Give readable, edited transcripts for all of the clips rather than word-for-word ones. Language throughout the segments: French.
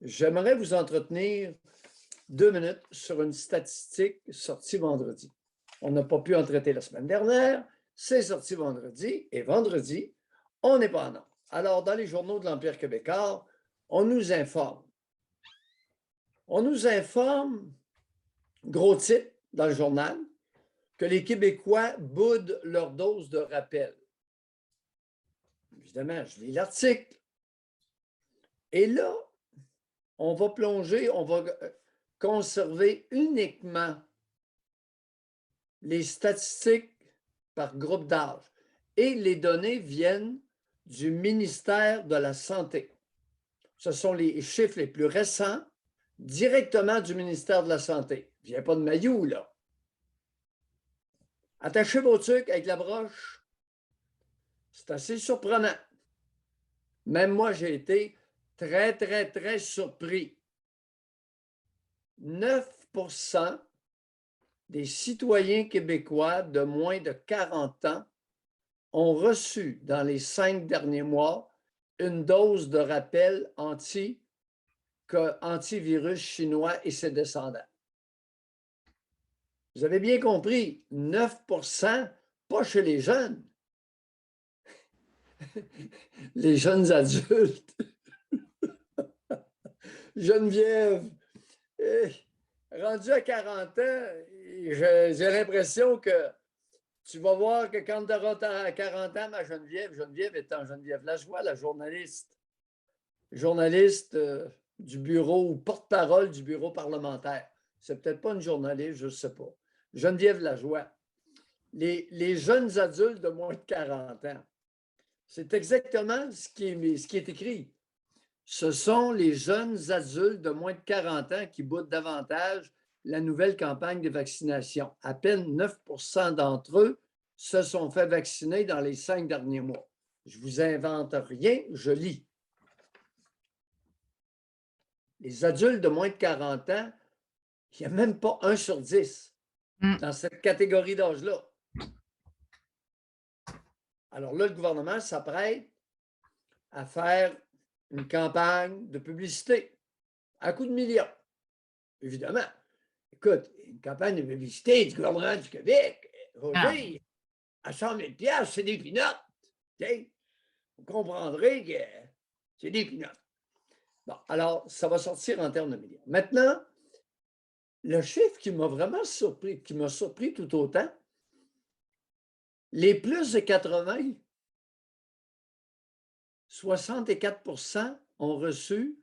J'aimerais vous entretenir 2 minutes sur une statistique sortie vendredi. On n'a pas pu en traiter la semaine dernière, c'est sorti vendredi, et vendredi, on n'est pas en ordre. Alors, dans les journaux de l'Empire québécois, on nous informe. On nous informe, gros titre dans le journal, que les Québécois boudent leur dose de rappel. Évidemment, je lis l'article. Et là, on va plonger, on va conserver uniquement les statistiques par groupe d'âge. Et les données viennent du ministère de la Santé. Ce sont les chiffres les plus récents directement du ministère de la Santé. Il n'y a pas de maillot, là. Attachez vos trucs avec la broche. C'est assez surprenant. Même moi, j'ai été très, très, très surpris. 9% des citoyens québécois de moins de 40 ans ont reçu dans les 5 derniers mois une dose de rappel antivirus chinois et ses descendants. Vous avez bien compris, 9%, pas chez les jeunes. Les jeunes adultes. Geneviève, rendu à 40 ans, j'ai l'impression que tu vas voir que quand tu auras 40 ans, ma Geneviève étant Geneviève Lajoie, la journaliste du bureau ou porte-parole du bureau parlementaire. C'est peut-être pas une journaliste, je ne sais pas. Geneviève Lajoie. Les jeunes adultes de moins de 40 ans. C'est exactement ce qui est écrit. Ce sont les jeunes adultes de moins de 40 ans qui boudent davantage la nouvelle campagne de vaccination. À peine 9% d'entre eux se sont fait vacciner dans les 5 derniers mois. Je ne vous invente rien, je lis. Les adultes de moins de 40 ans, il n'y a même pas 1 sur 10 dans cette catégorie d'âge-là. Alors là, le gouvernement s'apprête à faire une campagne de publicité à coups de millions. Évidemment. Écoute, une campagne de publicité du gouvernement du Québec, Roger, à 100 000 $, c'est des peanuts. Vous comprendrez que c'est des peanuts. Bon, alors, ça va sortir en termes de millions. Maintenant, le chiffre qui m'a vraiment surpris, qui m'a surpris tout autant, les plus de 80, 64% ont reçu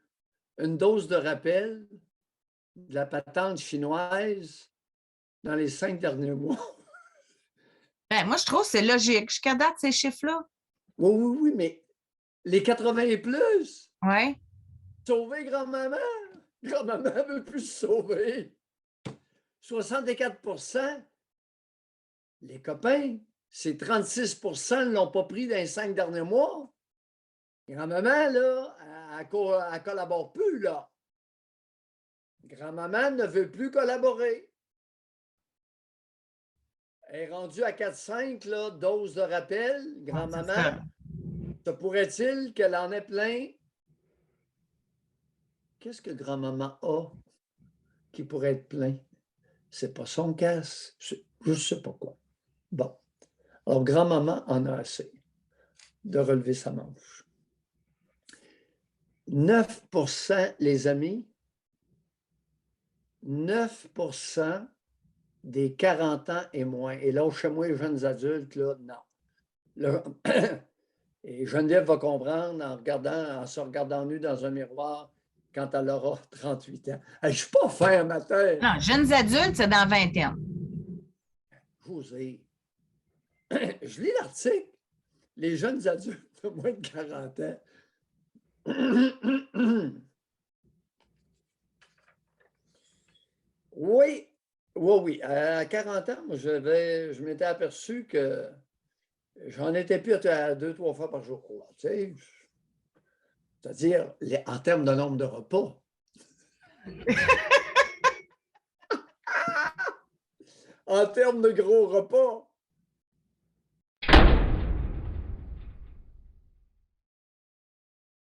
une dose de rappel de la patente chinoise dans les 5 derniers mois. Ben, moi, je trouve que c'est logique. Jusqu'à date, ces chiffres-là. Oui, mais les 80 et plus. Oui. Sauver grand-maman. Grand-maman ne veut plus se sauver. 64%. Les copains, c'est 36% ne l'ont pas pris dans les 5 derniers mois. Grand-maman, là, elle ne collabore plus, là. Grand-maman ne veut plus collaborer. Elle est rendue à 4,5 là, doses de rappel. Grand-maman, se pourrait-il qu'elle en ait plein? Qu'est-ce que grand-maman a qui pourrait être plein? C'est pas son casse. Je ne sais pas quoi. Bon. Alors, grand-maman en a assez de relever sa manche. 9%, les amis, 9% des 40 ans et moins. Et là, chez moi, les jeunes adultes, là, non. Et Geneviève va comprendre en se regardant nue dans un miroir quand elle aura 38 ans. Hey, je ne suis pas fin matin. Non, jeunes adultes, c'est dans 20 ans. José, je lis l'article. Les jeunes adultes de moins de 40 ans. Oui. À 40 ans, moi, je m'étais aperçu que j'en étais plus à 2-3 fois par jour. C'est-à-dire en termes de nombre de repas. En termes de gros repas.